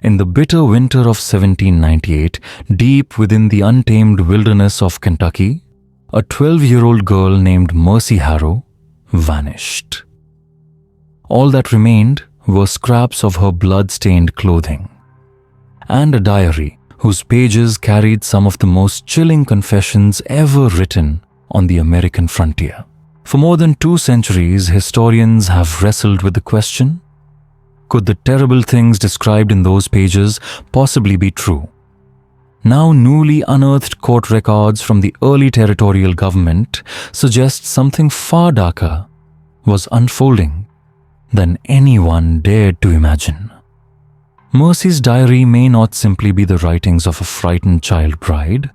In the bitter winter of 1798, deep within the untamed wilderness of Kentucky, a 12-year-old girl named Mercy Harrow vanished. All that remained were scraps of her blood-stained clothing and a diary whose pages carried some of the most chilling confessions ever written on the American frontier. For more than 2 centuries, historians have wrestled with the question: could the terrible things described in those pages possibly be true? Now newly unearthed court records from the early territorial government suggest something far darker was unfolding than anyone dared to imagine. Mercy's diary may not simply be the writings of a frightened child bride,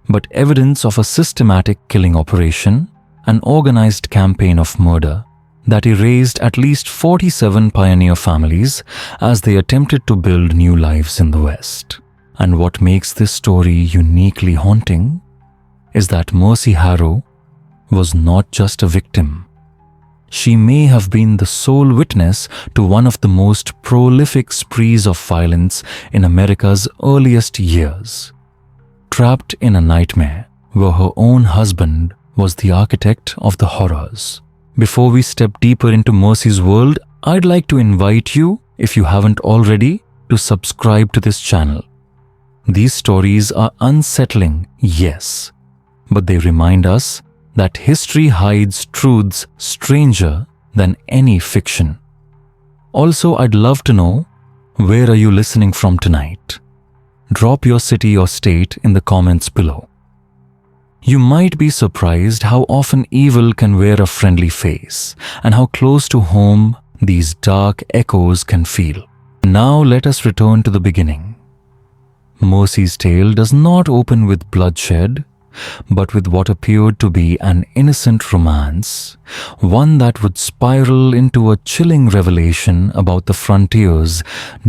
but evidence of a systematic killing operation, an organized campaign of murder that erased at least 47 pioneer families as they attempted to build new lives in the West. And what makes this story uniquely haunting is that Mercy Harrow was not just a victim. She may have been the sole witness to one of the most prolific sprees of violence in America's earliest years, trapped in a nightmare where her own husband was the architect of the horrors. Before we step deeper into Mercy's world, I'd like to invite you, if you haven't already, to subscribe to this channel. These stories are unsettling, yes, but they remind us that history hides truths stranger than any fiction. Also, I'd love to know, where are you listening from tonight? Drop your city or state in the comments below. You might be surprised how often evil can wear a friendly face and how close to home these dark echoes can feel. Now let us return to the beginning. Mercy's tale does not open with bloodshed, but with what appeared to be an innocent romance, one that would spiral into a chilling revelation about the frontier's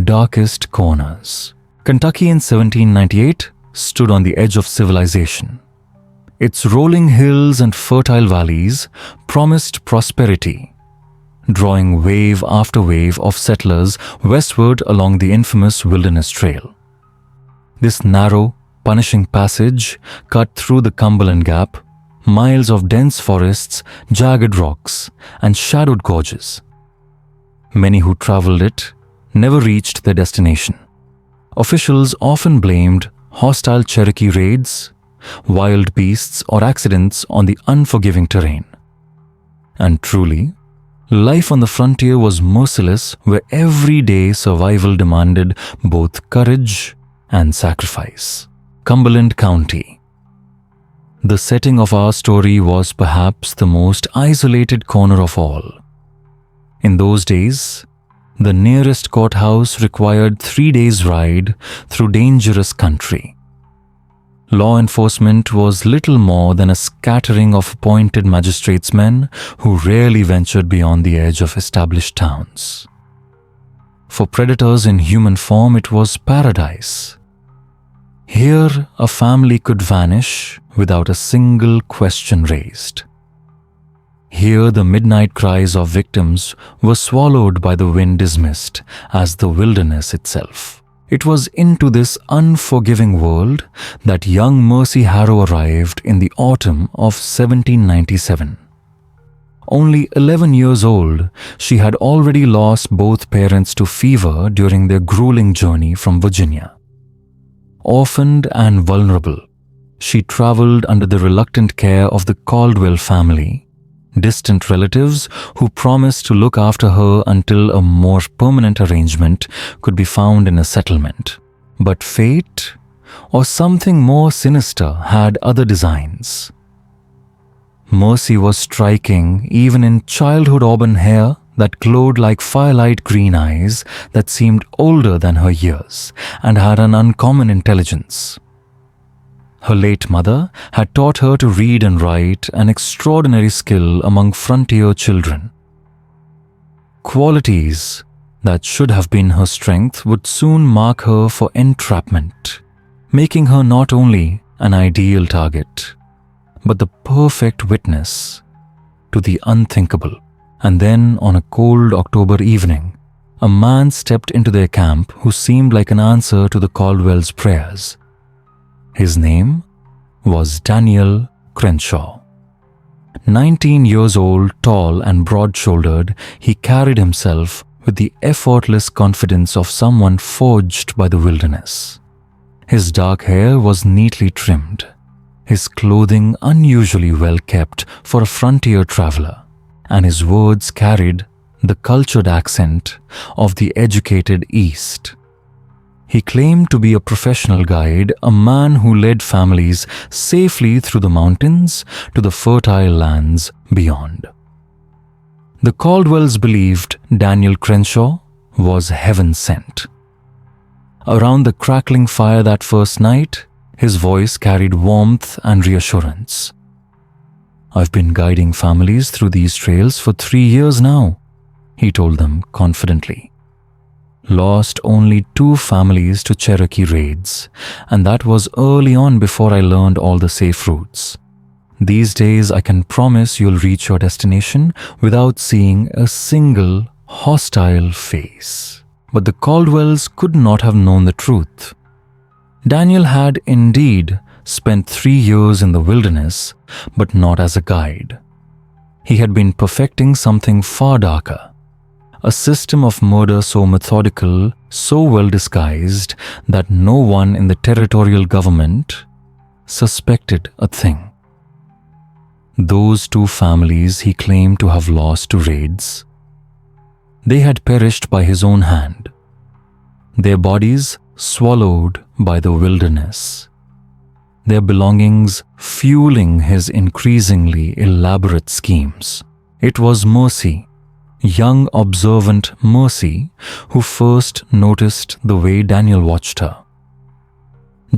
darkest corners. Kentucky in 1798 stood on the edge of civilization. Its rolling hills and fertile valleys promised prosperity, drawing wave after wave of settlers westward along the infamous Wilderness Trail. This narrow, punishing passage cut through the Cumberland Gap, miles of dense forests, jagged rocks, and shadowed gorges. Many who traveled it never reached their destination. Officials often blamed hostile Cherokee raids, wild beasts, or accidents on the unforgiving terrain. And truly, life on the frontier was merciless, where everyday survival demanded both courage and sacrifice. Cumberland County. The setting of our story was perhaps the most isolated corner of all. In those days, the nearest courthouse required 3 days' ride through dangerous country. Law enforcement was little more than a scattering of appointed magistrates' who rarely ventured beyond the edge of established towns. For predators in human form, it was paradise. Here, a family could vanish without a single question raised. Here, the midnight cries of victims were swallowed by the wind dismissed as the wilderness itself. It was into this unforgiving world that young Mercy Harrow arrived in the autumn of 1797. Only 11 years old, she had already lost both parents to fever during their grueling journey from Virginia. Orphaned and vulnerable, she traveled under the reluctant care of the Caldwell family, distant relatives who promised to look after her until a more permanent arrangement could be found in a settlement. But fate, or something more sinister, had other designs. Mercy was striking even in childhood auburn hair that glowed like firelight green eyes that seemed older than her years and had an uncommon intelligence. Her late mother had taught her to read and write, an extraordinary skill among frontier children. Qualities that should have been her strength would soon mark her for entrapment, making her not only an ideal target, but the perfect witness to the unthinkable. And then, on a cold October evening, a man stepped into their camp who seemed like an answer to the Caldwell's prayers. His name was Daniel Crenshaw. 19 years old, tall and broad-shouldered, he carried himself with the effortless confidence of someone forged by the wilderness. His dark hair was neatly trimmed, his clothing unusually well kept for a frontier traveler, and his words carried the cultured accent of the educated East. He claimed to be a professional guide, a man who led families safely through the mountains to the fertile lands beyond. The Caldwells believed Daniel Crenshaw was heaven sent. Around the crackling fire that first night, his voice carried warmth and reassurance. "I've been guiding families through these trails for 3 years now," he told them confidently. "Lost only 2 families to Cherokee raids, and that was early on before I learned all the safe routes. These days I can promise you'll reach your destination without seeing a single hostile face." But the Caldwells could not have known the truth. Daniel had indeed spent 3 years in the wilderness, but not as a guide. He had been perfecting something far darker, a system of murder so methodical, so well disguised that no one in the territorial government suspected a thing. Those 2 families he claimed to have lost to raids, they had perished by his own hand, their bodies swallowed by the wilderness, their belongings fueling his increasingly elaborate schemes. It was Mercy, young observant Mercy, who first noticed the way Daniel watched her.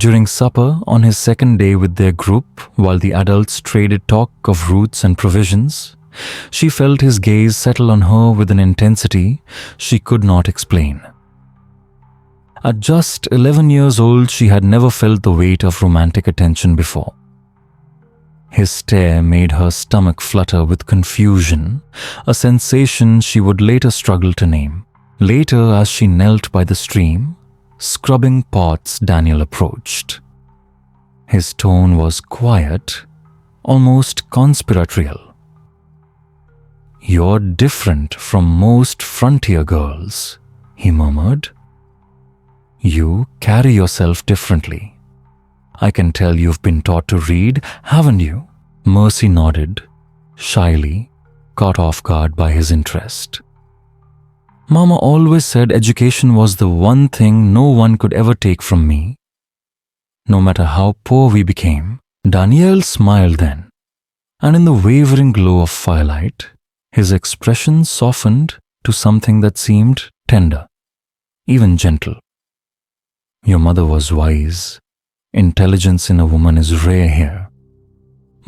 During supper on his second day with their group, while the adults traded talk of routes and provisions, she felt his gaze settle on her with an intensity she could not explain. At just 11 years old, she had never felt the weight of romantic attention before. His stare made her stomach flutter with confusion, a sensation she would later struggle to name. Later, as she knelt by the stream, scrubbing pots, Daniel approached. His tone was quiet, almost conspiratorial. "You're different from most frontier girls," he murmured. "You carry yourself differently. I can tell you've been taught to read, haven't you?" Mercy nodded, shyly, caught off guard by his interest. "Mama always said education was the one thing no one could ever take from me. No matter how poor we became." Daniel smiled then, and in the wavering glow of firelight, his expression softened to something that seemed tender, even gentle. "Your mother was wise. Intelligence in a woman is rare here.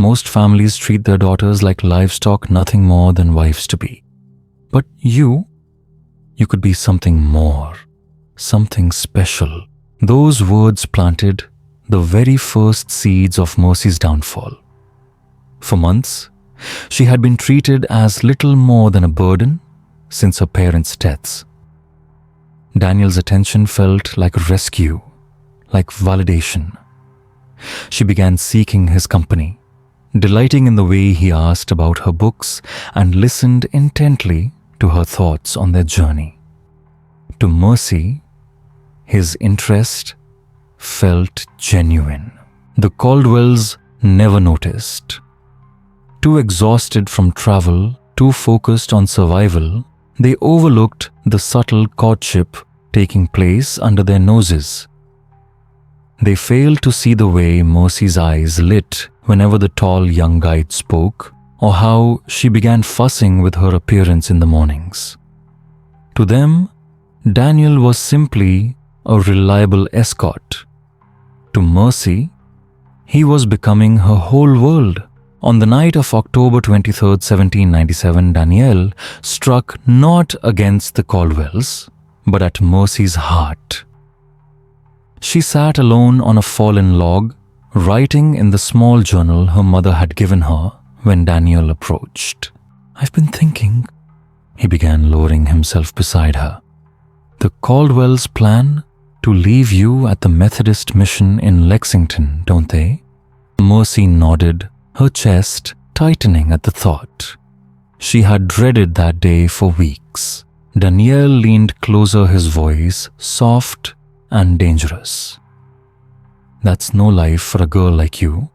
Most families treat their daughters like livestock, nothing more than wives to be. But you could be something more, something special." Those words planted the very first seeds of Mercy's downfall. For months, she had been treated as little more than a burden since her parents' deaths. Daniel's attention felt like rescue, like validation. She began seeking his company, delighting in the way he asked about her books and listened intently to her thoughts on their journey. To Mercy, his interest felt genuine. The Caldwells never noticed. Too exhausted from travel, too focused on survival, they overlooked the subtle courtship taking place under their noses. They failed to see the way Mercy's eyes lit whenever the tall young guide spoke, or how she began fussing with her appearance in the mornings. To them, Daniel was simply a reliable escort. To Mercy, he was becoming her whole world. On the night of October 23rd, 1797, Danielle struck not against the Caldwells, but at Mercy's heart. She sat alone on a fallen log, writing in the small journal her mother had given her when Daniel approached. "I've been thinking," he began, lowering himself beside her. The Caldwells plan to leave you at the Methodist mission in Lexington, don't they? Mercy nodded, her chest tightening at the thought. She had dreaded that day for weeks. Daniel leaned closer, his voice soft and dangerous. That's no life for a girl like you.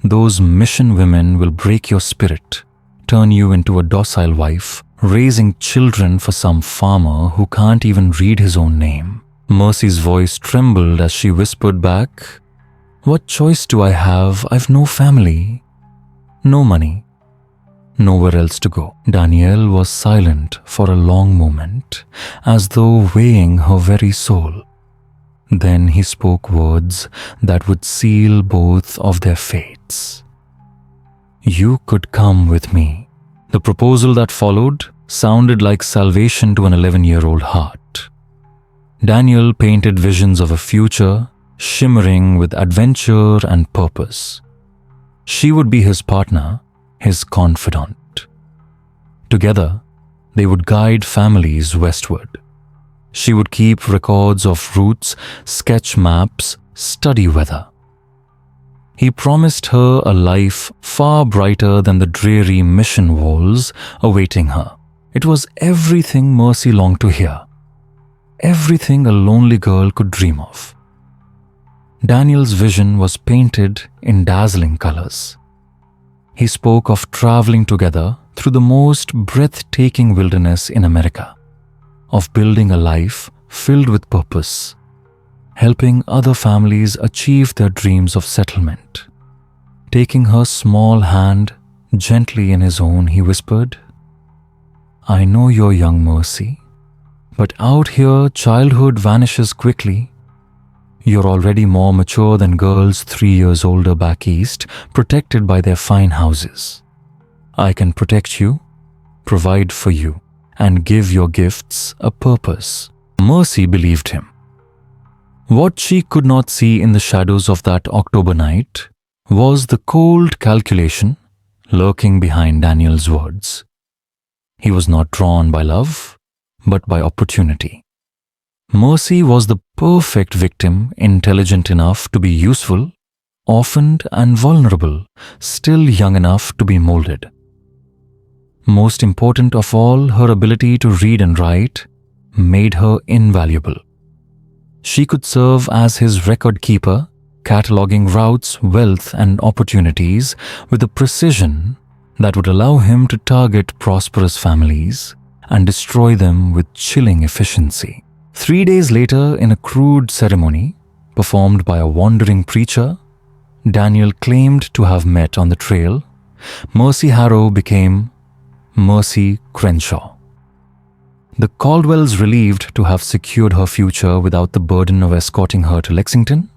Those mission women will break your spirit, turn you into a docile wife, raising children for some farmer who can't even read his own name. Mercy's voice trembled as she whispered back, "What choice do I have? I've no family, no money, nowhere else to go." Danielle was silent for a long moment, as though weighing her very soul. Then he spoke words that would seal both of their fates. "You could come with me." The proposal that followed sounded like salvation to an 11-year-old heart. Daniel painted visions of a future shimmering with adventure and purpose. She would be his partner, his confidant. Together, they would guide families westward. She would keep records of routes, sketch maps, study weather. He promised her a life far brighter than the dreary mission walls awaiting her. It was everything Mercy longed to hear, everything a lonely girl could dream of. Daniel's vision was painted in dazzling colors. He spoke of traveling together through the most breathtaking wilderness in America, of building a life filled with purpose, helping other families achieve their dreams of settlement. Taking her small hand gently in his own, he whispered, "I know you're young, Mercy, but out here childhood vanishes quickly. You're already more mature than girls 3 years older back east, protected by their fine houses. I can protect you, provide for you, and give your gifts a purpose." Mercy believed him. What she could not see in the shadows of that October night was the cold calculation lurking behind Daniel's words. He was not drawn by love, but by opportunity. Mercy was the perfect victim, intelligent enough to be useful, orphaned and vulnerable, still young enough to be molded. Most important of all, her ability to read and write made her invaluable. She could serve as his record keeper, cataloging routes, wealth, and opportunities with a precision that would allow him to target prosperous families and destroy them with chilling efficiency. 3 days later, in a crude ceremony performed by a wandering preacher Daniel claimed to have met on the trail, Mercy Harrow became Mercy Crenshaw. The Caldwells, relieved to have secured her future without the burden of escorting her to Lexington,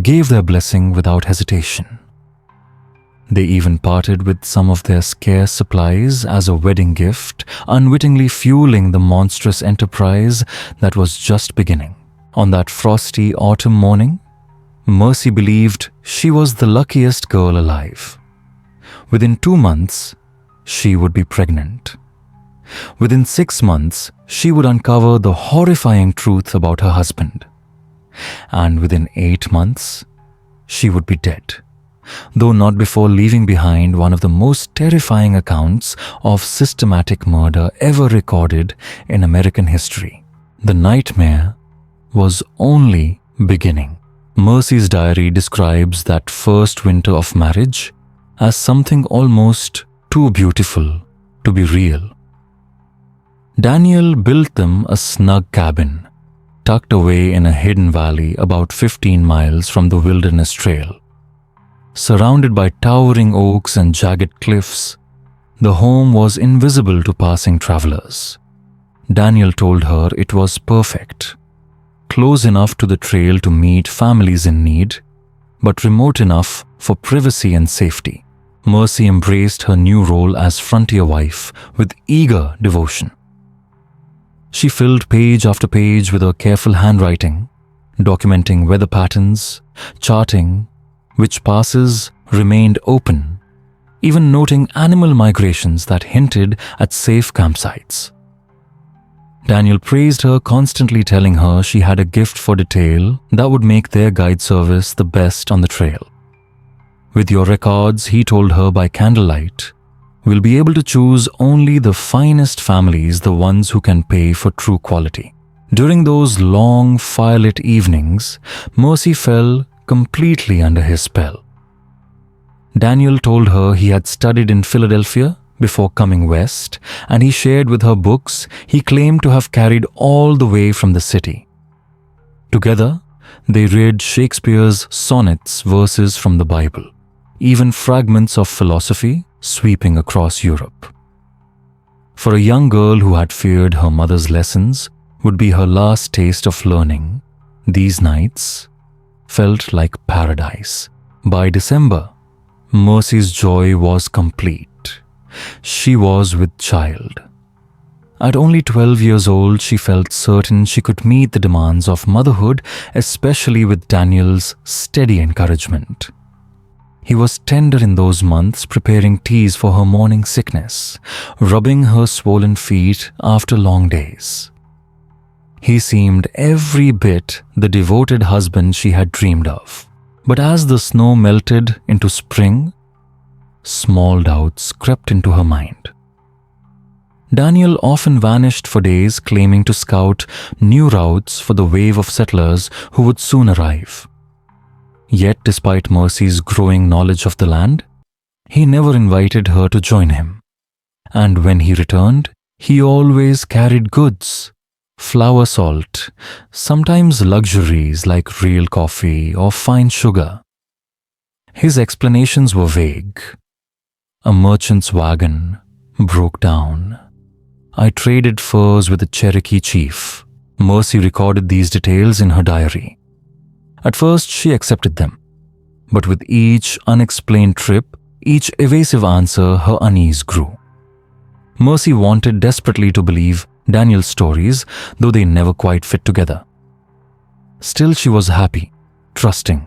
gave their blessing without hesitation. They even parted with some of their scarce supplies as a wedding gift, unwittingly fueling the monstrous enterprise that was just beginning. On that frosty autumn morning, Mercy believed she was the luckiest girl alive. Within 2 months, she would be pregnant. Within 6 months, she would uncover the horrifying truth about her husband. And within 8 months, she would be dead, though not before leaving behind one of the most terrifying accounts of systematic murder ever recorded in American history. The nightmare was only beginning. Mercy's diary describes that first winter of marriage as something almost too beautiful to be real. Daniel built them a snug cabin, tucked away in a hidden valley about 15 miles from the wilderness trail. Surrounded by towering oaks and jagged cliffs, the home was invisible to passing travelers. Daniel told her it was perfect, close enough to the trail to meet families in need, but remote enough for privacy and safety. Mercy embraced her new role as frontier wife with eager devotion. She filled page after page with her careful handwriting, documenting weather patterns, charting which passes remained open, even noting animal migrations that hinted at safe campsites. Daniel praised her, constantly telling her she had a gift for detail that would make their guide service the best on the trail. With your records, he told her, by candlelight, we'll be able to choose only the finest families, the ones who can pay for true quality. During those long, firelit evenings, Mercy fell completely under his spell. Daniel told her he had studied in Philadelphia before coming west, and he shared with her books he claimed to have carried all the way from the city. Together, they read Shakespeare's sonnets, verses from the Bible, even fragments of philosophy sweeping across Europe. For a young girl who had feared her mother's lessons would be her last taste of learning, these nights felt like paradise. By December, Mercy's joy was complete. She was with child. At only 12 years old, she felt certain she could meet the demands of motherhood, especially with Daniel's steady encouragement. He was tender in those months, preparing teas for her morning sickness, rubbing her swollen feet after long days. He seemed every bit the devoted husband she had dreamed of. But as the snow melted into spring, small doubts crept into her mind. Daniel often vanished for days, claiming to scout new routes for the wave of settlers who would soon arrive. Yet, despite Mercy's growing knowledge of the land, he never invited her to join him. And when he returned, he always carried goods, flour, salt, sometimes luxuries like real coffee or fine sugar. His explanations were vague. A merchant's wagon broke down. I traded furs with a Cherokee chief. Mercy recorded these details in her diary. At first, she accepted them. But with each unexplained trip, each evasive answer, her unease grew. Mercy wanted desperately to believe Daniel's stories, though they never quite fit together. Still, she was happy, trusting,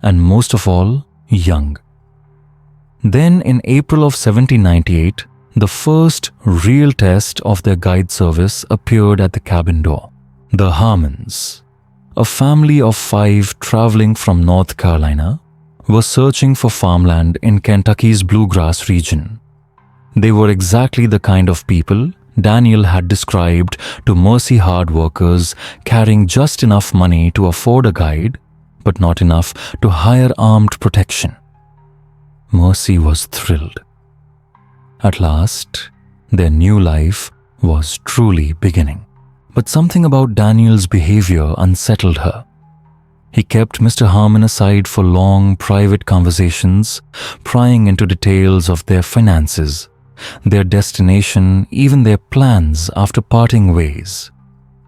and most of all, young. Then, in April of 1798, the first real test of their guide service appeared at the cabin door. The Harmons, a family of 5 traveling from North Carolina, were searching for farmland in Kentucky's bluegrass region. They were exactly the kind of people Daniel had described to Mercy hard workers carrying just enough money to afford a guide, but not enough to hire armed protection. Mercy was thrilled. At last, their new life was truly beginning. But something about Daniel's behavior unsettled her. He kept Mr. Harmon aside for long private conversations, prying into details of their finances, their destination, even their plans after parting ways.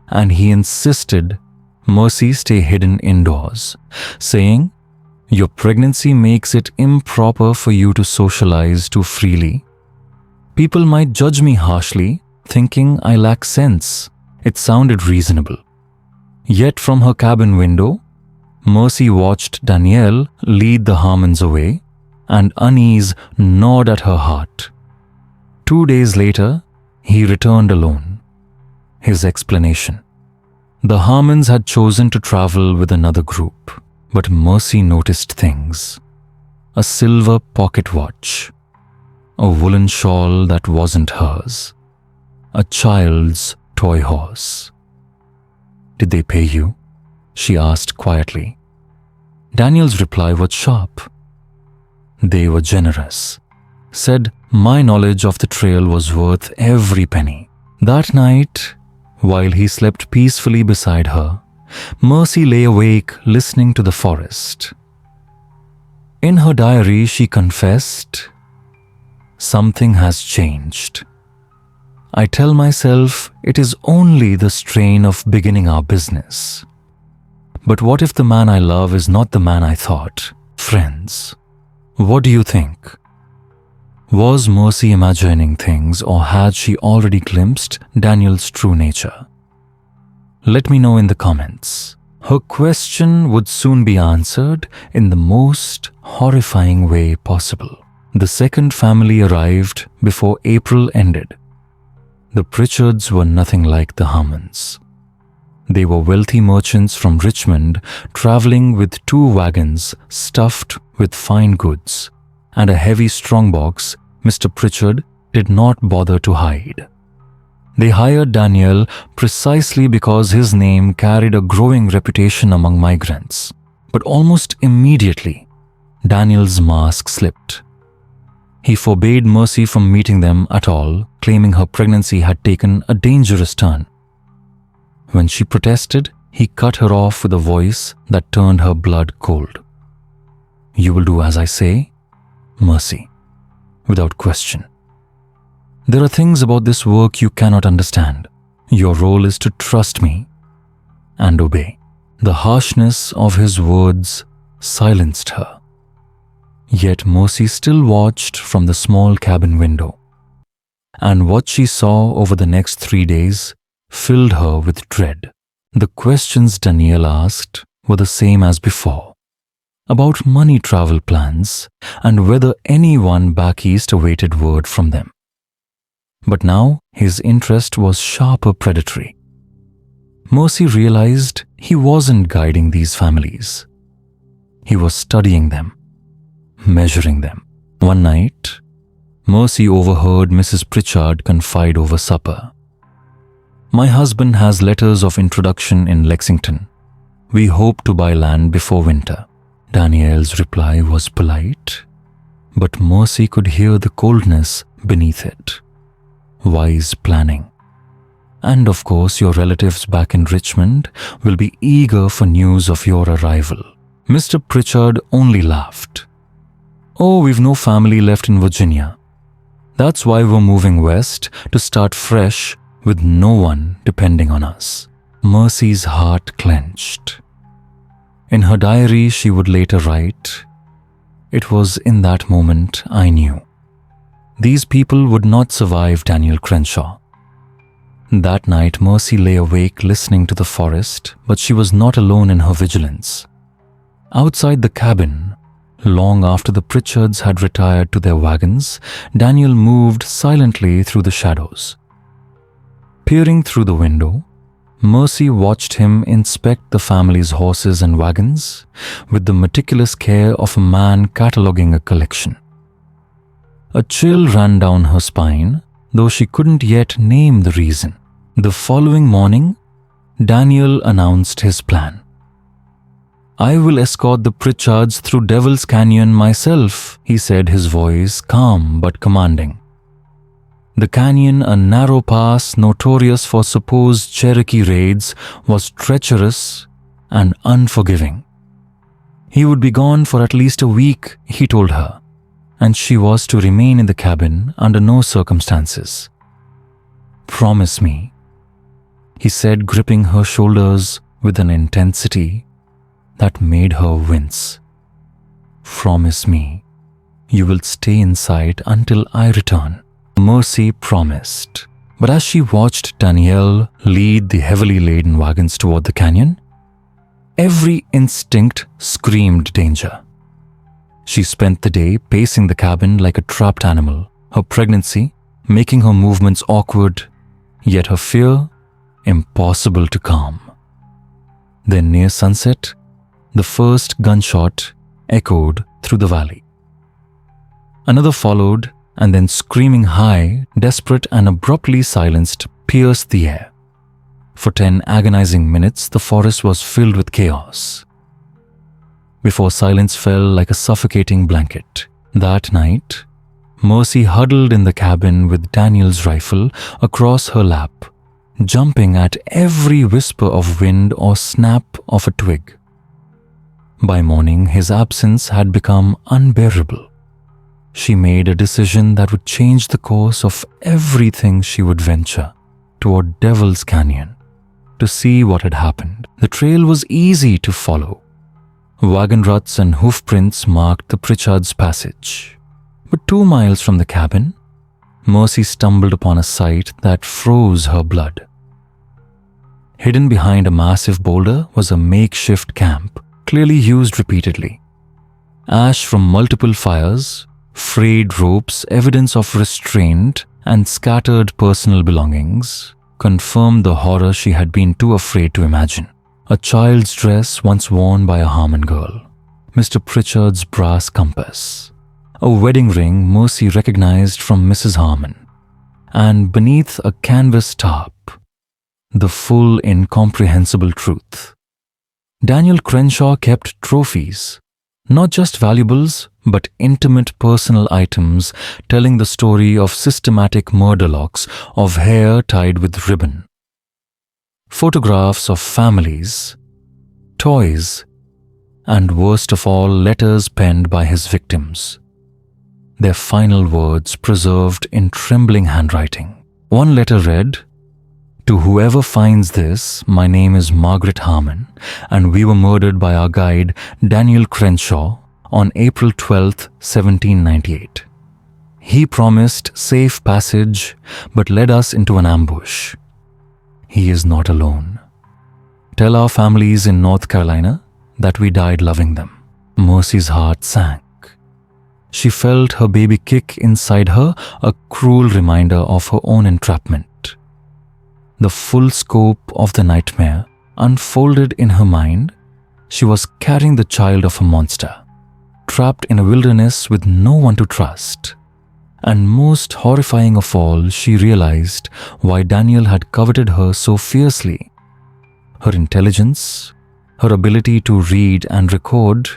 And he insisted Mercy stay hidden indoors, saying, "Your pregnancy makes it improper for you to socialize too freely. People might judge me harshly, thinking I lack sense." It sounded reasonable. Yet from her cabin window, Mercy watched Danielle lead the Harmons away, and unease gnawed at her heart. 2 days later, he returned alone. His explanation: the Harmons had chosen to travel with another group, but Mercy noticed things. A silver pocket watch, a woolen shawl that wasn't hers, a child's toy horse. "Did they pay you?" she asked quietly. Daniel's reply was sharp. "They were generous," said my knowledge of the trail was worth every penny. That night, while he slept peacefully beside her, Mercy lay awake listening to the forest. In her diary, she confessed, "Something has changed. I tell myself it is only the strain of beginning our business. But what if the man I love is not the man I thought? Friends, what do you think?" Was Mercy imagining things, or had she already glimpsed Daniel's true nature? Let me know in the comments. Her question would soon be answered in the most horrifying way possible. The second family arrived before April ended. The Pritchards were nothing like the Harmons. They were wealthy merchants from Richmond traveling with 2 wagons stuffed with fine goods and a heavy strongbox Mr. Pritchard did not bother to hide. They hired Daniel precisely because his name carried a growing reputation among migrants. But almost immediately, Daniel's mask slipped. He forbade Mercy from meeting them at all, claiming her pregnancy had taken a dangerous turn. When she protested, he cut her off with a voice that turned her blood cold. "You will do as I say, Mercy, without question. There are things about this work you cannot understand. Your role is to trust me and obey." The harshness of his words silenced her. Yet Mercy still watched from the small cabin window, and what she saw over the next 3 days filled her with dread. The questions Danielle asked were the same as before, about money travel plans and whether anyone back east awaited word from them. But now his interest was sharper predatory. Mercy realized he wasn't guiding these families. He was studying them, measuring them. One night, Mercy overheard Mrs. Pritchard confide over supper. "My husband has letters of introduction in Lexington. We hope to buy land before winter." Danielle's reply was polite, but Mercy could hear the coldness beneath it. Wise planning. "And of course, your relatives back in Richmond will be eager for news of your arrival." Mr. Pritchard only laughed. "Oh, we've no family left in Virginia. That's why we're moving west to start fresh with no one depending on us." Mercy's heart clenched. In her diary, she would later write, "It was in that moment I knew. These people would not survive Daniel Crenshaw." That night, Mercy lay awake listening to the forest, but she was not alone in her vigilance. Outside the cabin, long after the Pritchards had retired to their wagons, Daniel moved silently through the shadows. Peering through the window, Mercy watched him inspect the family's horses and wagons with the meticulous care of a man cataloging a collection. A chill ran down her spine, though she couldn't yet name the reason. The following morning, Daniel announced his plan. "I will escort the Pritchards through Devil's Canyon myself," he said, his voice calm but commanding. The canyon, a narrow pass notorious for supposed Cherokee raids, was treacherous and unforgiving. He would be gone for at least a week, he told her, and she was to remain in the cabin under no circumstances. "Promise me," he said, gripping her shoulders with an intensity that made her wince. "Promise me you will stay inside until I return." Mercy promised, but as she watched Danielle lead the heavily laden wagons toward the canyon, every instinct screamed danger. She spent the day pacing the cabin like a trapped animal, her pregnancy making her movements awkward, yet her fear impossible to calm. Then near sunset, the first gunshot echoed through the valley. Another followed, and then screaming high, desperate and abruptly silenced, pierced the air. For 10 agonizing minutes, the forest was filled with chaos, before silence fell like a suffocating blanket. That night, Mercy huddled in the cabin with Daniel's rifle across her lap, jumping at every whisper of wind or snap of a twig. By morning, his absence had become unbearable. She made a decision that would change the course of everything she would venture toward Devil's Canyon to see what had happened. The trail was easy to follow. Wagon ruts and hoof prints marked the Pritchards' passage. But 2 miles from the cabin, Mercy stumbled upon a sight that froze her blood. Hidden behind a massive boulder was a makeshift camp, clearly used repeatedly. Ash from multiple fires, frayed ropes, evidence of restraint, and scattered personal belongings confirmed the horror she had been too afraid to imagine. A child's dress once worn by a Harmon girl, Mr. Pritchard's brass compass, a wedding ring Mercy recognized from Mrs. Harmon, and beneath a canvas tarp, the full incomprehensible truth. Daniel Crenshaw kept trophies, not just valuables, but intimate personal items telling the story of systematic murder locks of hair tied with ribbon. Photographs of families, toys, and worst of all, letters penned by his victims. Their final words preserved in trembling handwriting. One letter read, "To whoever finds this, my name is Margaret Harmon, and we were murdered by our guide Daniel Crenshaw on April 12, 1798. He promised safe passage but led us into an ambush. He is not alone. Tell our families in North Carolina that we died loving them." Mercy's heart sank. She felt her baby kick inside her, a cruel reminder of her own entrapment. The full scope of the nightmare unfolded in her mind. She was carrying the child of a monster, trapped in a wilderness with no one to trust. And most horrifying of all, she realized why Daniel had coveted her so fiercely. Her intelligence, her ability to read and record,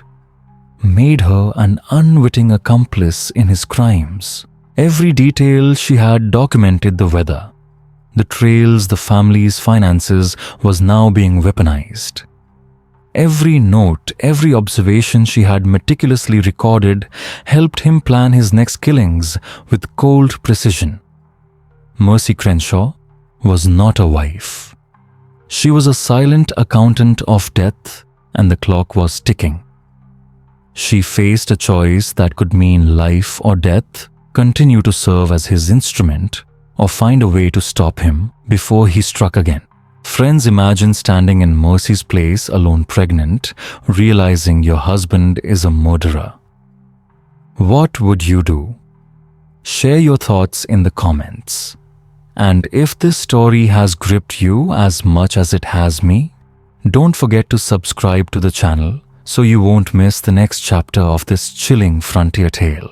made her an unwitting accomplice in his crimes. Every detail she had documented: the weather, the trails, the family's finances, was now being weaponized. Every note, every observation she had meticulously recorded helped him plan his next killings with cold precision. Mercy Crenshaw was not a wife. She was a silent accountant of death, and the clock was ticking. She faced a choice that could mean life or death: continue to serve as his instrument, or find a way to stop him before he struck again. Friends, imagine standing in Mercy's place, alone, pregnant, realizing your husband is a murderer. What would you do? Share your thoughts in the comments. And if this story has gripped you as much as it has me, don't forget to subscribe to the channel so you won't miss the next chapter of this chilling frontier tale.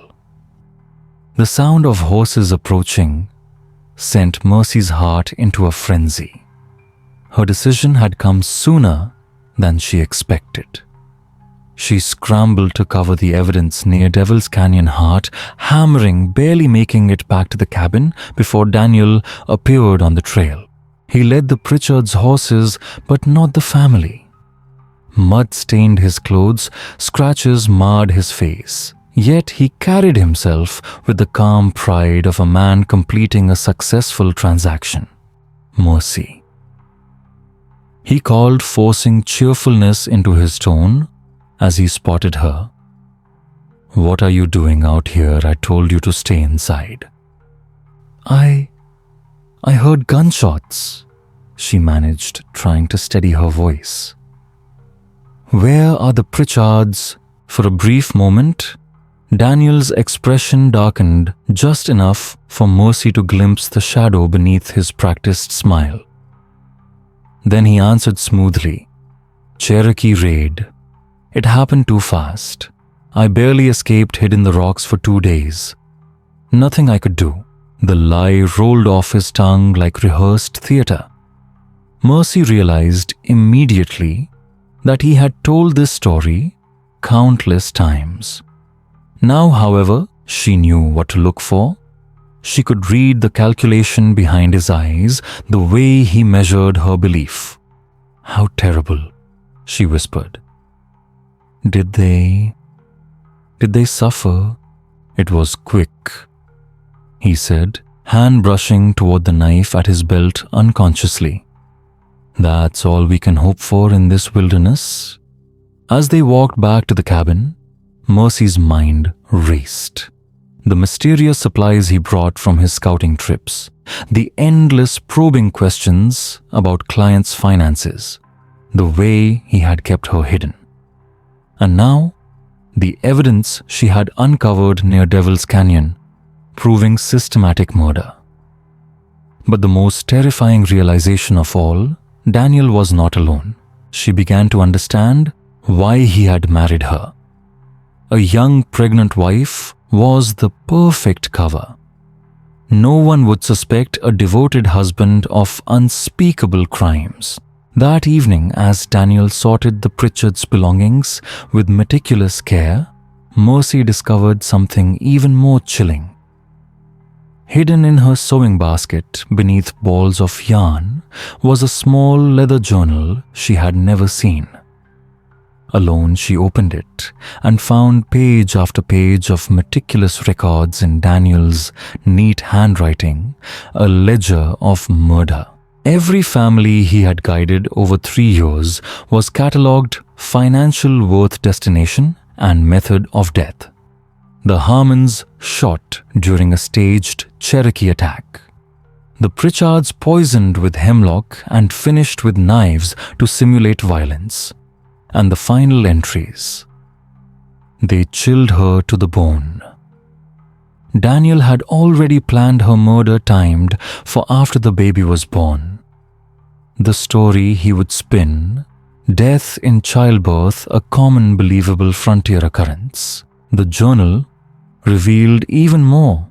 The sound of horses approaching sent Mercy's heart into a frenzy. Her decision had come sooner than she expected. She scrambled to cover the evidence near Devil's Canyon Heart, hammering, barely making it back to the cabin before Daniel appeared on the trail. He led the Pritchards' horses, but not the family. Mud stained his clothes, scratches marred his face. Yet he carried himself with the calm pride of a man completing a successful transaction. Mercy. He called, forcing cheerfulness into his tone as he spotted her. "What are you doing out here? I told you to stay inside." I heard gunshots," she managed, trying to steady her voice. "Where are the Pritchards?" For a brief moment, Daniel's expression darkened just enough for Mercy to glimpse the shadow beneath his practiced smile. Then he answered smoothly, "Cherokee raid. It happened too fast. I barely escaped hid in the rocks for 2 days. Nothing I could do." The lie rolled off his tongue like rehearsed theater. Mercy realized immediately that he had told this story countless times. Now, however, she knew what to look for. She could read the calculation behind his eyes, the way he measured her belief. "How terrible," she whispered. Did they suffer?" "It was quick," he said, hand brushing toward the knife at his belt unconsciously. "That's all we can hope for in this wilderness." As they walked back to the cabin, Mercy's mind raced. The mysterious supplies he brought from his scouting trips, the endless probing questions about clients' finances, the way he had kept her hidden. And now, the evidence she had uncovered near Devil's Canyon, proving systematic murder. But the most terrifying realization of all, Daniel was not alone. She began to understand why he had married her. A young pregnant wife was the perfect cover. No one would suspect a devoted husband of unspeakable crimes. That evening, as Daniel sorted the Pritchards' belongings with meticulous care, Mercy discovered something even more chilling. Hidden in her sewing basket beneath balls of yarn was a small leather journal she had never seen. Alone, she opened it and found page after page of meticulous records in Daniel's neat handwriting, a ledger of murder. Every family he had guided over 3 years was catalogued financial worth, destination, and method of death. The Harmons shot during a staged Cherokee attack. The Pritchards poisoned with hemlock and finished with knives to simulate violence. And the final entries. They chilled her to the bone. Daniel had already planned her murder timed for after the baby was born. The story he would spin, death in childbirth, a common believable frontier occurrence. The journal revealed even more.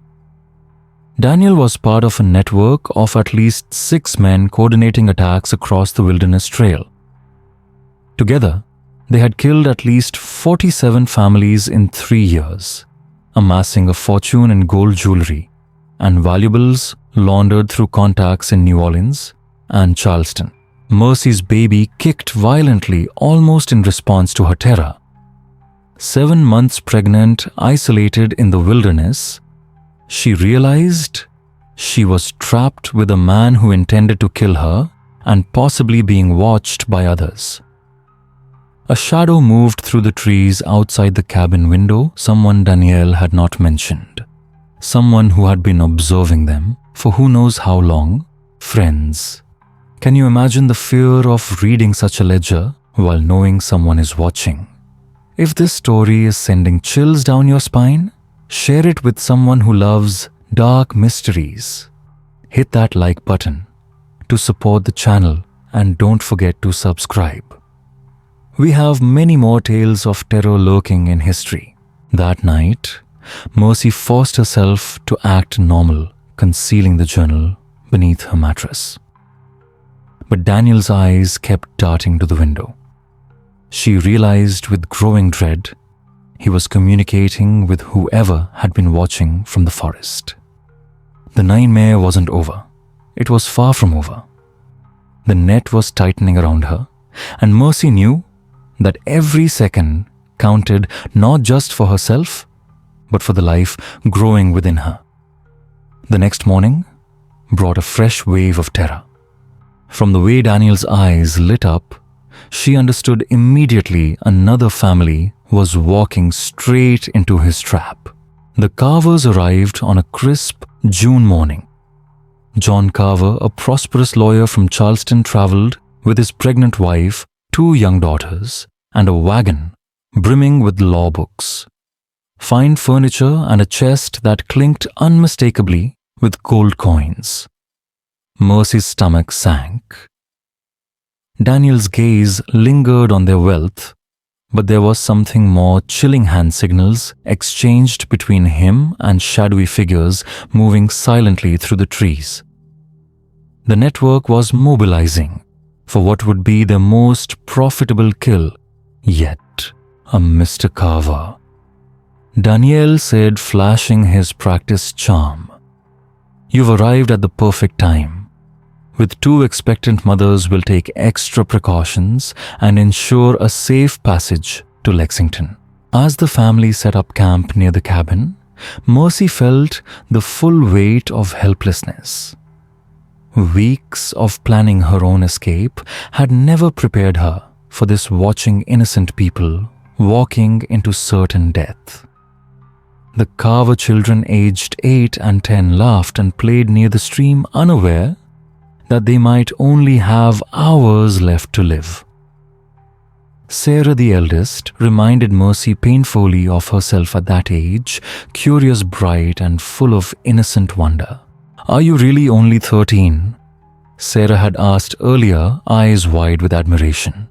Daniel was part of a network of at least 6 men coordinating attacks across the Wilderness Trail. Together, they had killed at least 47 families in 3 years, amassing a fortune in gold jewelry and valuables laundered through contacts in New Orleans and Charleston. Mercy's baby kicked violently, almost in response to her terror. 7 months pregnant, isolated in the wilderness, she realized she was trapped with a man who intended to kill her and possibly being watched by others. A shadow moved through the trees outside the cabin window, someone Danielle had not mentioned. Someone who had been observing them for who knows how long. Friends. Can you imagine the fear of reading such a ledger while knowing someone is watching? If this story is sending chills down your spine, share it with someone who loves dark mysteries. Hit that like button to support the channel and don't forget to subscribe. We have many more tales of terror lurking in history. That night, Mercy forced herself to act normal, concealing the journal beneath her mattress. But Daniel's eyes kept darting to the window. She realized with growing dread he was communicating with whoever had been watching from the forest. The nightmare wasn't over. It was far from over. The net was tightening around her, and Mercy knew that every second counted not just for herself, but for the life growing within her. The next morning brought a fresh wave of terror. From the way Daniel's eyes lit up, she understood immediately another family was walking straight into his trap. The Carvers arrived on a crisp June morning. John Carver, a prosperous lawyer from Charleston, traveled with his pregnant wife, 2 young daughters, and a wagon brimming with law books, fine furniture, and a chest that clinked unmistakably with gold coins. Mercy's stomach sank. Daniel's gaze lingered on their wealth, but there was something more: chilling hand signals exchanged between him and shadowy figures moving silently through the trees. The network was mobilizing for what would be their most profitable kill yet, a Mr. Carver. Daniel said, flashing his practiced charm, "You've arrived at the perfect time. With 2 expectant mothers, will take extra precautions and ensure a safe passage to Lexington." As the family set up camp near the cabin, Mercy felt the full weight of helplessness. Weeks of planning her own escape had never prepared her for this, watching innocent people walking into certain death. The Carver children aged 8 and 10 laughed and played near the stream, unaware that they might only have hours left to live. Sarah, the eldest, reminded Mercy painfully of herself at that age, curious, bright, and full of innocent wonder. "Are you really only 13?" Sarah had asked earlier, eyes wide with admiration.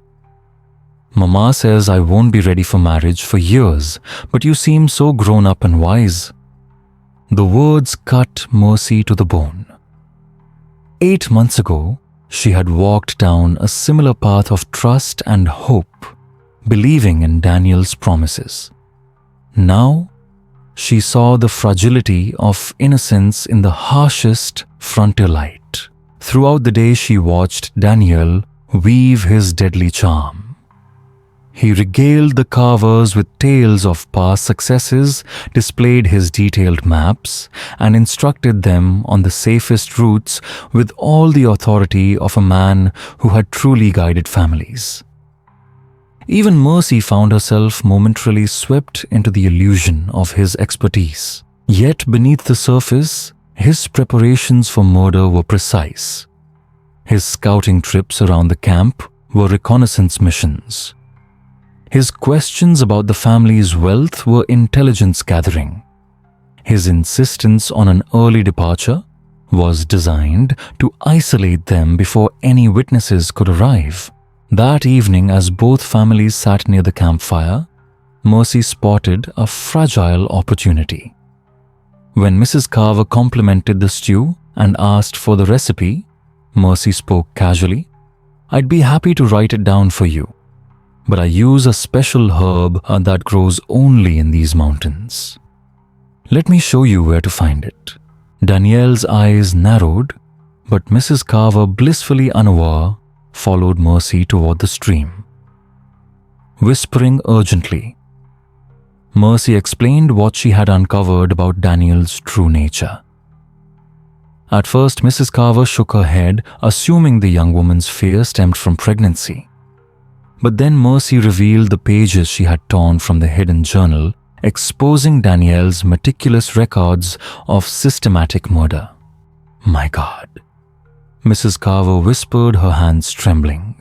"Mama says I won't be ready for marriage for years, but you seem so grown up and wise." The words cut Mercy to the bone. 8 months ago, she had walked down a similar path of trust and hope, believing in Daniel's promises. Now, she saw the fragility of innocence in the harshest frontier light. Throughout the day, she watched Daniel weave his deadly charm. He regaled the carvers with tales of past successes, displayed his detailed maps, and instructed them on the safest routes with all the authority of a man who had truly guided families. Even Mercy found herself momentarily swept into the illusion of his expertise. Yet beneath the surface, his preparations for murder were precise. His scouting trips around the camp were reconnaissance missions. His questions about the family's wealth were intelligence gathering. His insistence on an early departure was designed to isolate them before any witnesses could arrive. That evening, as both families sat near the campfire, Mercy spotted a fragile opportunity. When Mrs. Carver complimented the stew and asked for the recipe, Mercy spoke casually, "I'd be happy to write it down for you, but I use a special herb that grows only in these mountains. Let me show you where to find it." Danielle's eyes narrowed, but Mrs. Carver, blissfully unaware, followed Mercy toward the stream. Whispering urgently, Mercy explained what she had uncovered about Daniel's true nature. At first, Mrs. Carver shook her head, assuming the young woman's fear stemmed from pregnancy. But then Mercy revealed the pages she had torn from the hidden journal, exposing Danielle's meticulous records of systematic murder. "My God," Mrs. Carver whispered, her hands trembling.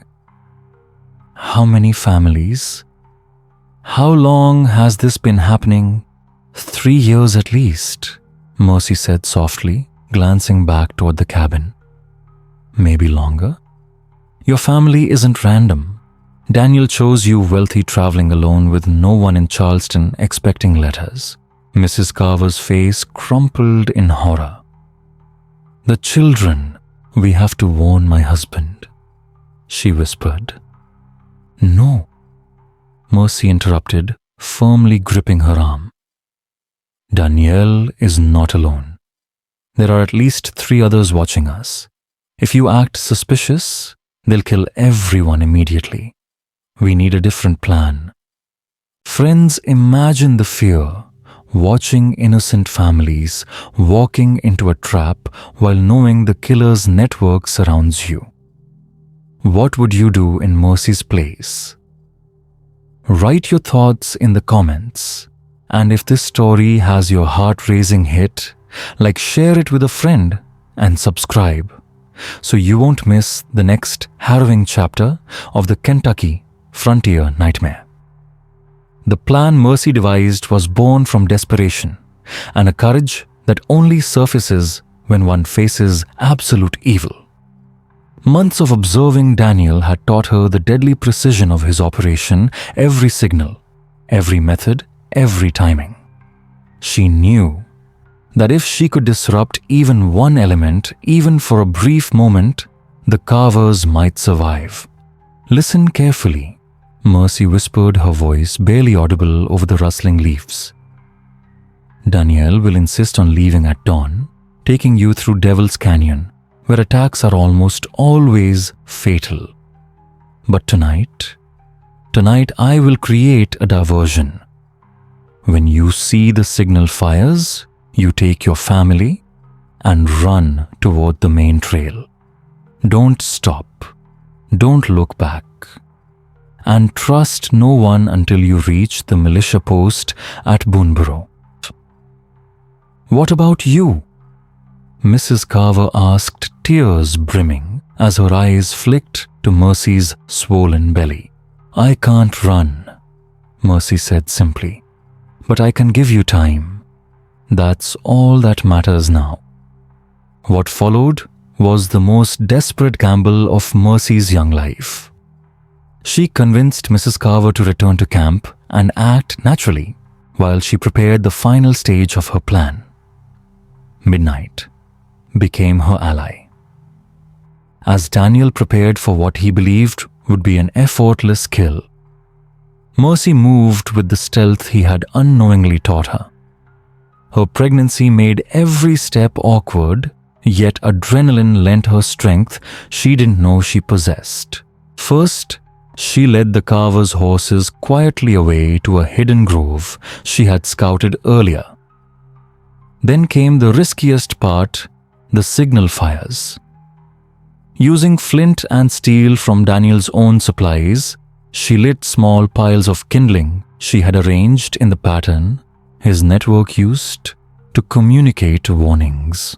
"How many families? How long has this been happening?" "3 years at least," Mercy said softly, glancing back toward the cabin. "Maybe longer? Your family isn't random. Daniel chose you wealthy, traveling alone with no one in Charleston, expecting letters." Mrs. Carver's face crumpled in horror. "The children, we have to warn my husband," she whispered. "No," Mercy interrupted, firmly gripping her arm. "Danielle is not alone. There are at least 3 others watching us. If you act suspicious, they'll kill everyone immediately. We need a different plan." Friends, imagine the fear, watching innocent families walking into a trap while knowing the killer's network surrounds you. What would you do in Mercy's place? Write your thoughts in the comments, and if this story has your heart-raising hit, share it with a friend and subscribe so you won't miss the next harrowing chapter of the Kentucky Frontier Nightmare. The plan Mercy devised was born from desperation and a courage that only surfaces when one faces absolute evil. Months of observing Daniel had taught her the deadly precision of his operation, every signal, every method, every timing. She knew that if she could disrupt even one element, even for a brief moment, the carvers might survive. "Listen carefully," Mercy whispered, her voice barely audible over the rustling leaves. "Danielle will insist on leaving at dawn, taking you through Devil's Canyon, where attacks are almost always fatal. But tonight I will create a diversion. When you see the signal fires, you take your family and run toward the main trail. Don't stop. Don't look back. And trust no one until you reach the militia post at Boonboro." "What about you?" Mrs. Carver asked, tears brimming as her eyes flicked to Mercy's swollen belly. "I can't run," Mercy said simply, "but I can give you time. That's all that matters now." What followed was the most desperate gamble of Mercy's young life. She convinced Mrs. Carver to return to camp and act naturally while she prepared the final stage of her plan. Midnight became her ally. As Daniel prepared for what he believed would be an effortless kill, Mercy moved with the stealth he had unknowingly taught her. Her pregnancy made every step awkward, yet adrenaline lent her strength she didn't know she possessed. First, she led the Carver's horses quietly away to a hidden grove she had scouted earlier. Then came the riskiest part, the signal fires. Using flint and steel from Daniel's own supplies, she lit small piles of kindling she had arranged in the pattern his network used to communicate warnings.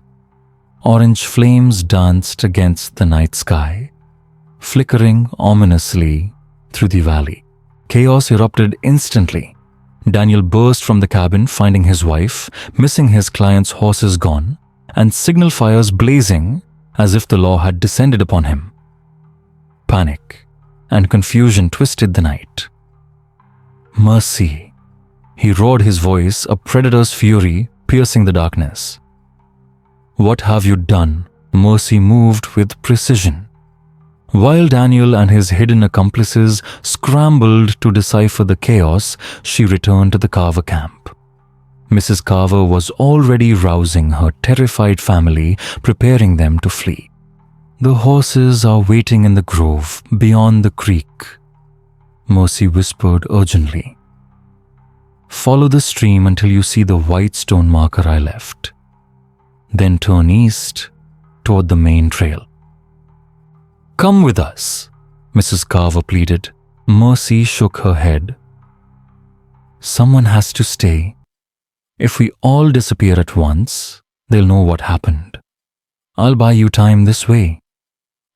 Orange flames danced against the night sky, flickering ominously through the valley. Chaos erupted instantly. Daniel burst from the cabin, finding his wife, missing his client's horses gone, and signal fires blazing as if the law had descended upon him. Panic and confusion twisted the night. "Mercy!" He roared, his voice a predator's fury piercing the darkness. "What have you done?" Mercy moved with precision. While Daniel and his hidden accomplices scrambled to decipher the chaos, she returned to the Carver camp. Mrs. Carver was already rousing her terrified family, preparing them to flee. "The horses are waiting in the grove beyond the creek," Mercy whispered urgently. "Follow the stream until you see the white stone marker I left. Then turn east toward the main trail." "Come with us," Mrs. Carver pleaded. Mercy shook her head. "Someone has to stay. If we all disappear at once, they'll know what happened. I'll buy you time this way.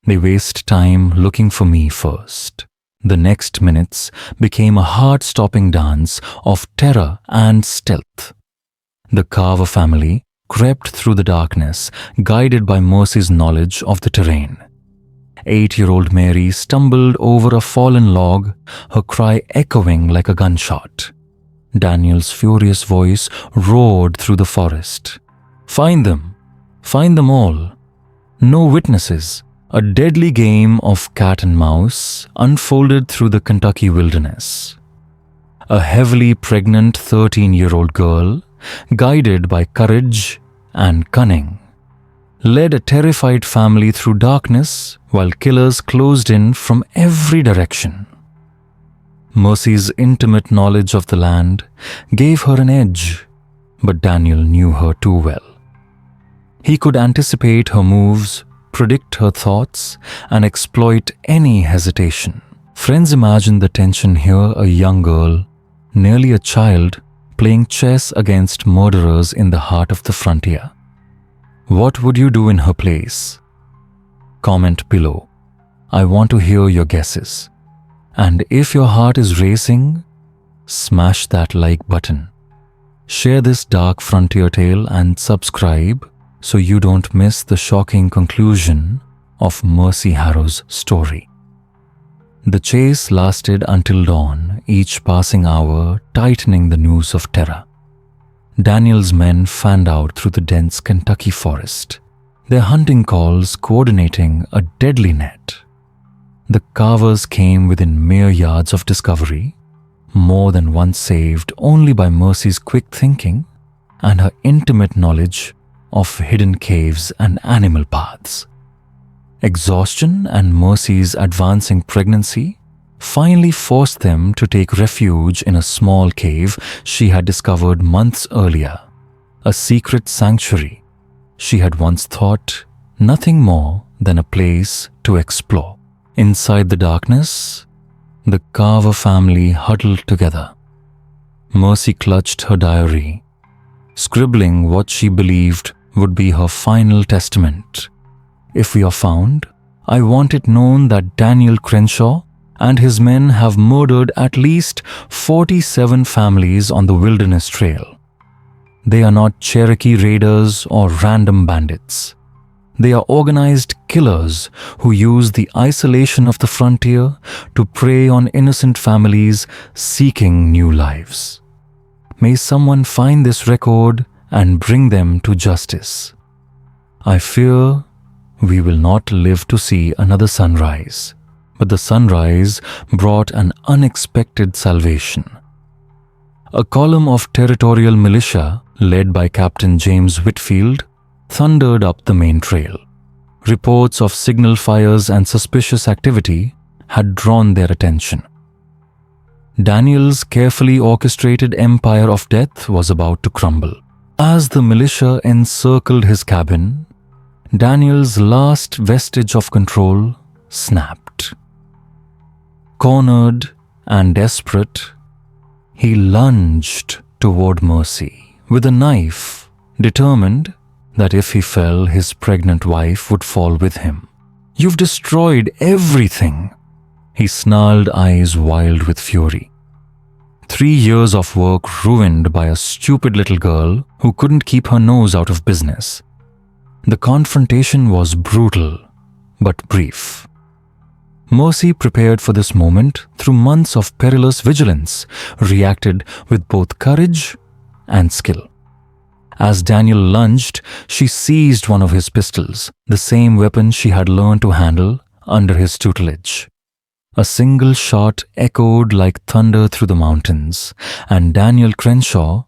They waste time looking for me first." The next minutes became a heart-stopping dance of terror and stealth. The Carver family crept through the darkness, guided by Mercy's knowledge of the terrain. 8-year-old Mary stumbled over a fallen log, her cry echoing like a gunshot. Daniel's furious voice roared through the forest. "Find them! Find them all! No witnesses!" A deadly game of cat and mouse unfolded through the Kentucky wilderness. A heavily pregnant 13-year-old girl, guided by courage and cunning, led a terrified family through darkness while killers closed in from every direction. Mercy's intimate knowledge of the land gave her an edge, but Daniel knew her too well. He could anticipate her moves, predict her thoughts, and exploit any hesitation. Friends imagined the tension here: a young girl, nearly a child, playing chess against murderers in the heart of the frontier. What would you do in her place? Comment below. I want to hear your guesses. And if your heart is racing, smash that like button. Share this dark frontier tale and subscribe so you don't miss the shocking conclusion of Mercy Harrow's story. The chase lasted until dawn, each passing hour tightening the noose of terror. Daniel's men fanned out through the dense Kentucky forest, their hunting calls coordinating a deadly net. The Carvers came within mere yards of discovery, more than once saved only by Mercy's quick thinking and her intimate knowledge of hidden caves and animal paths. Exhaustion and Mercy's advancing pregnancy finally forced them to take refuge in a small cave she had discovered months earlier, a secret sanctuary she had once thought nothing more than a place to explore. Inside the darkness, the Carver family huddled together. Mercy clutched her diary, scribbling what she believed would be her final testament. If we are found, I want it known that Daniel Crenshaw and his men have murdered at least 47 families on the Wilderness Trail. They are not Cherokee raiders or random bandits. They are organized killers who use the isolation of the frontier to prey on innocent families seeking new lives. May someone find this record and bring them to justice. I fear we will not live to see another sunrise, but the sunrise brought an unexpected salvation. A column of territorial militia, led by Captain James Whitfield, thundered up the main trail. Reports of signal fires and suspicious activity had drawn their attention. Daniel's carefully orchestrated empire of death was about to crumble. As the militia encircled his cabin, Daniel's last vestige of control snapped. Cornered and desperate, he lunged toward Mercy with a knife, determined that if he fell, his pregnant wife would fall with him. "You've destroyed everything," he snarled, eyes wild with fury. 3 years of work ruined by a stupid little girl who couldn't keep her nose out of business. The confrontation was brutal, but brief. Mercy, prepared for this moment through months of perilous vigilance, reacted with both courage and skill. As Daniel lunged, she seized one of his pistols, the same weapon she had learned to handle under his tutelage. A single shot echoed like thunder through the mountains, and Daniel Crenshaw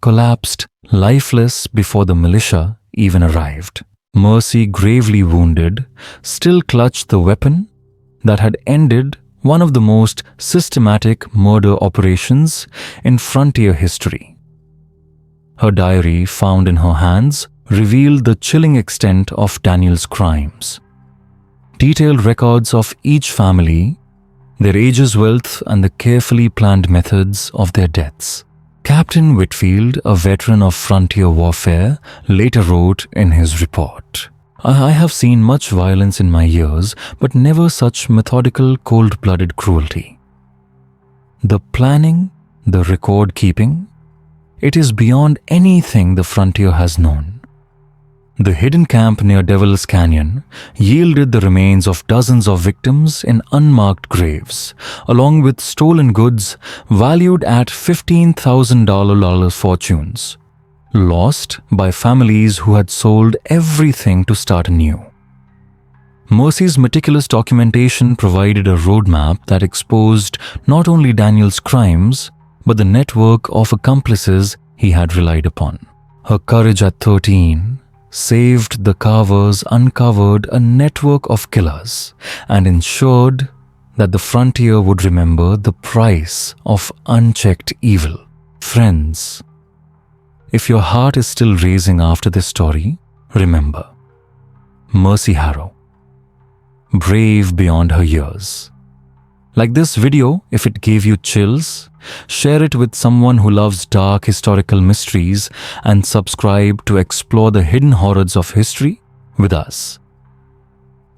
collapsed lifeless before the militia even arrived. Mercy, gravely wounded, still clutched the weapon that had ended one of the most systematic murder operations in frontier history. Her diary, found in her hands, revealed the chilling extent of Daniel's crimes. Detailed records of each family, their ages, wealth, and the carefully planned methods of their deaths. Captain Whitfield, a veteran of frontier warfare, later wrote in his report, "I have seen much violence in my years, but never such methodical, cold-blooded cruelty. The planning, the record-keeping, it is beyond anything the frontier has known." The hidden camp near Devil's Canyon yielded the remains of dozens of victims in unmarked graves, along with stolen goods valued at $15,000 fortunes, lost by families who had sold everything to start anew. Mercy's meticulous documentation provided a roadmap that exposed not only Daniel's crimes, but the network of accomplices he had relied upon. Her courage at 13 saved the Carvers, uncovered a network of killers, and ensured that the frontier would remember the price of unchecked evil. Friends, if your heart is still racing after this story, remember Mercy Harrow, brave beyond her years. Like this video, if it gave you chills, share it with someone who loves dark historical mysteries, and subscribe to explore the hidden horrors of history with us.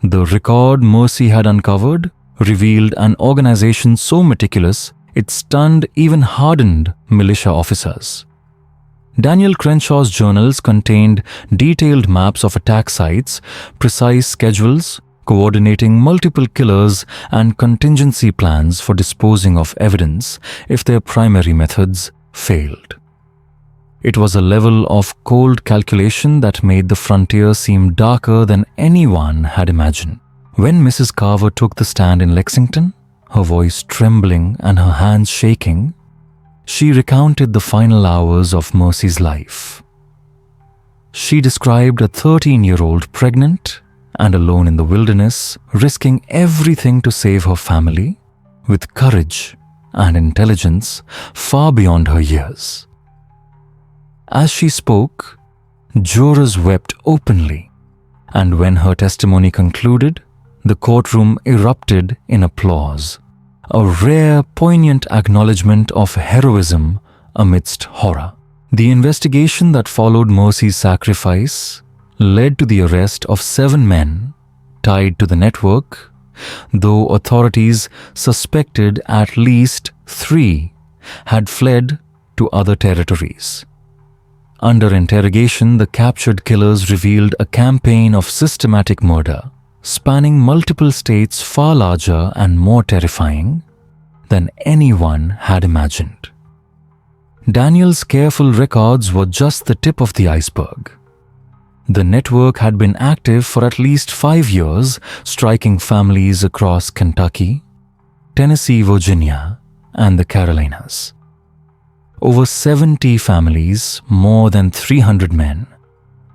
The record Mercy had uncovered revealed an organization so meticulous it stunned even hardened militia officers. Daniel Crenshaw's journals contained detailed maps of attack sites, precise schedules, coordinating multiple killers, and contingency plans for disposing of evidence if their primary methods failed. It was a level of cold calculation that made the frontier seem darker than anyone had imagined. When Mrs. Carver took the stand in Lexington, her voice trembling and her hands shaking, she recounted the final hours of Mercy's life. She described a 13-year-old pregnant and alone in the wilderness, risking everything to save her family, with courage and intelligence far beyond her years. As she spoke, jurors wept openly, and when her testimony concluded, the courtroom erupted in applause, a rare, poignant acknowledgement of heroism amidst horror. The investigation that followed Mercy's sacrifice led to the arrest of 7 men tied to the network, though authorities suspected at least 3 had fled to other territories. Under interrogation, the captured killers revealed a campaign of systematic murder, spanning multiple states far larger and more terrifying than anyone had imagined. Daniel's careful records were just the tip of the iceberg. The network had been active for at least 5 years, striking families across Kentucky, Tennessee, Virginia, and the Carolinas. Over 70 families, more than 300 men,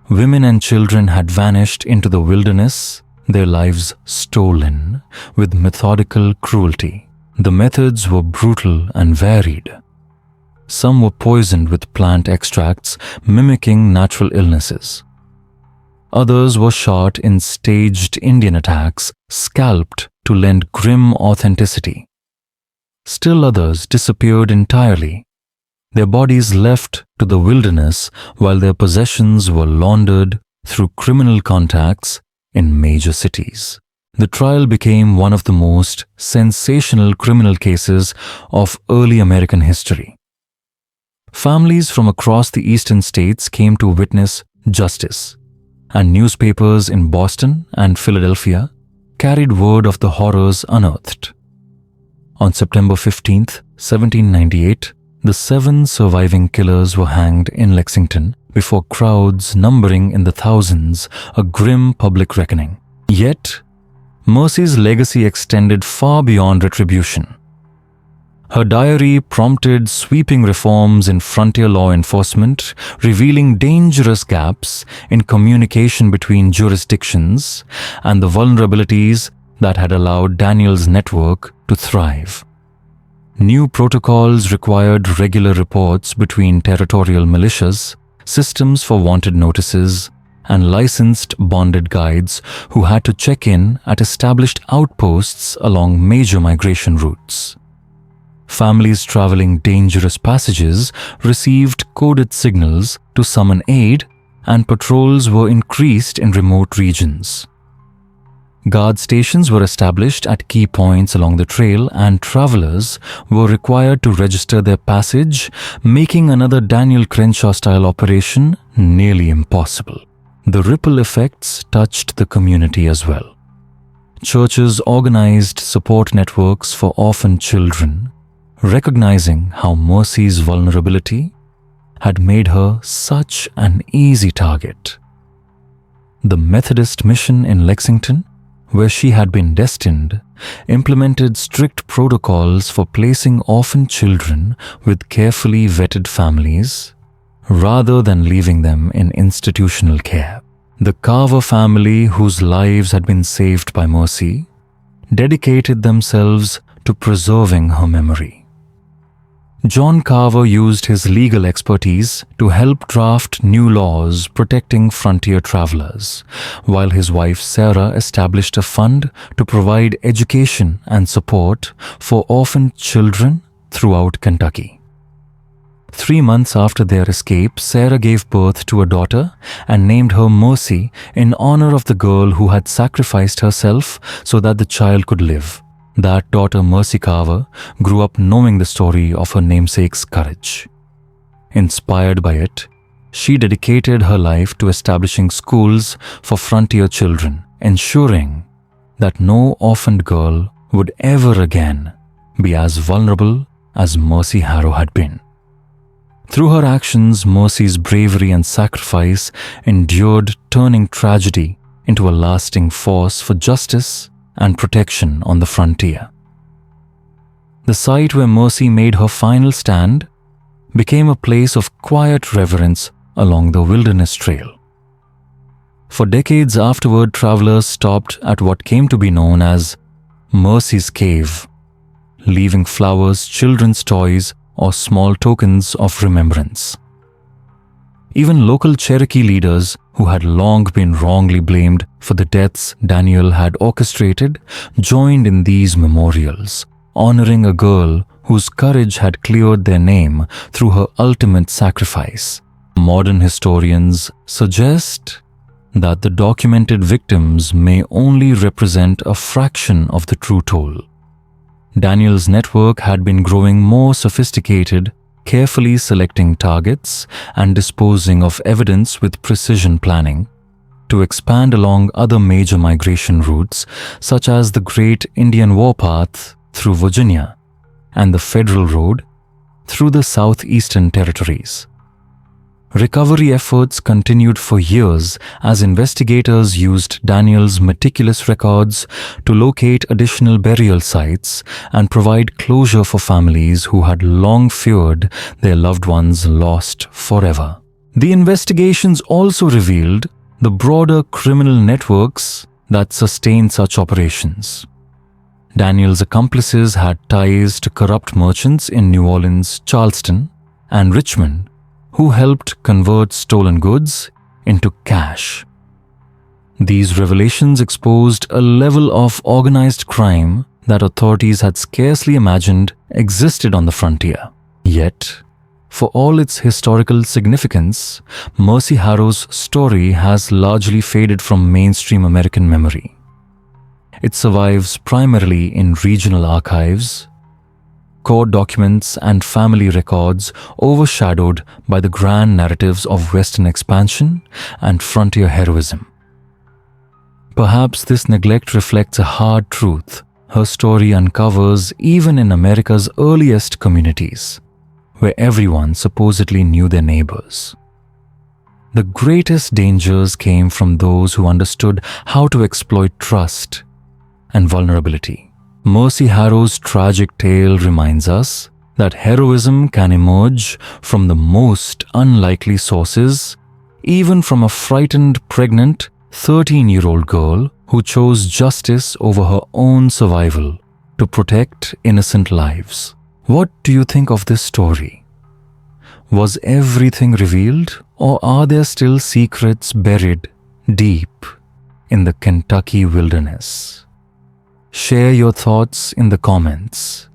women and children had vanished into the wilderness, their lives stolen with methodical cruelty. The methods were brutal and varied. Some were poisoned with plant extracts mimicking natural illnesses. Others were shot in staged Indian attacks, scalped to lend grim authenticity. Still others disappeared entirely, their bodies left to the wilderness while their possessions were laundered through criminal contacts in major cities. The trial became one of the most sensational criminal cases of early American history. Families from across the eastern states came to witness justice, and newspapers in Boston and Philadelphia carried word of the horrors unearthed. On September 15, 1798, the 7 surviving killers were hanged in Lexington before crowds numbering in the thousands, a grim public reckoning. Yet, Mercy's legacy extended far beyond retribution. Her diary prompted sweeping reforms in frontier law enforcement, revealing dangerous gaps in communication between jurisdictions and the vulnerabilities that had allowed Daniel's network to thrive. New protocols required regular reports between territorial militias, systems for wanted notices, and licensed bonded guides who had to check in at established outposts along major migration routes. Families traveling dangerous passages received coded signals to summon aid, and patrols were increased in remote regions. Guard stations were established at key points along the trail, and travelers were required to register their passage, making another Daniel Crenshaw-style operation nearly impossible. The ripple effects touched the community as well. Churches organized support networks for orphan children, recognizing how Mercy's vulnerability had made her such an easy target. The Methodist mission in Lexington, where she had been destined, implemented strict protocols for placing orphan children with carefully vetted families rather than leaving them in institutional care. The Carver family, whose lives had been saved by Mercy, dedicated themselves to preserving her memory. John Carver used his legal expertise to help draft new laws protecting frontier travelers, while his wife Sarah established a fund to provide education and support for orphaned children throughout Kentucky. 3 months after their escape, Sarah gave birth to a daughter and named her Mercy in honor of the girl who had sacrificed herself so that the child could live. That daughter, Mercy Carver, grew up knowing the story of her namesake's courage. Inspired by it, she dedicated her life to establishing schools for frontier children, ensuring that no orphaned girl would ever again be as vulnerable as Mercy Harrow had been. Through her actions, Mercy's bravery and sacrifice endured, turning tragedy into a lasting force for justice and protection on the frontier. The site where Mercy made her final stand became a place of quiet reverence along the wilderness trail. For decades afterward, travelers stopped at what came to be known as Mercy's Cave, leaving flowers, children's toys, or small tokens of remembrance. Even local Cherokee leaders, who had long been wrongly blamed for the deaths Daniel had orchestrated, joined in these memorials, honoring a girl whose courage had cleared their name through her ultimate sacrifice. Modern historians suggest that the documented victims may only represent a fraction of the true toll. Daniel's network had been growing more sophisticated carefully selecting targets and disposing of evidence with precision planning, to expand along other major migration routes such as the Great Indian Warpath through Virginia and the Federal Road through the Southeastern Territories. Recovery efforts continued for years as investigators used Daniel's meticulous records to locate additional burial sites and provide closure for families who had long feared their loved ones lost forever. The investigations also revealed the broader criminal networks that sustained such operations. Daniel's accomplices had ties to corrupt merchants in New Orleans, Charleston, and Richmond, who helped convert stolen goods into cash. These revelations exposed a level of organized crime that authorities had scarcely imagined existed on the frontier. Yet, for all its historical significance, Mercy Harrow's story has largely faded from mainstream American memory. It survives primarily in regional archives, court documents and family records overshadowed by the grand narratives of Western expansion and frontier heroism. Perhaps this neglect reflects a hard truth her story uncovers even in America's earliest communities, where everyone supposedly knew their neighbors. The greatest dangers came from those who understood how to exploit trust and vulnerability. Mercy Harrow's tragic tale reminds us that heroism can emerge from the most unlikely sources, even from a frightened, pregnant 13-year-old girl who chose justice over her own survival to protect innocent lives. What do you think of this story? Was everything revealed, or are there still secrets buried deep in the Kentucky wilderness? Share your thoughts in the comments.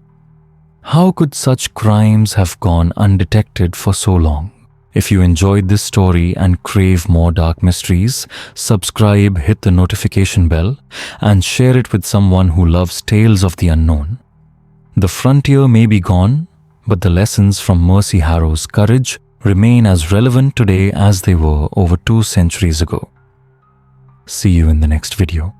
How could such crimes have gone undetected for so long? If you enjoyed this story and crave more dark mysteries, subscribe, hit the notification bell, and share it with someone who loves tales of the unknown. The frontier may be gone, but the lessons from Mercy Harrow's courage remain as relevant today as they were over 2 centuries ago. See you in the next video.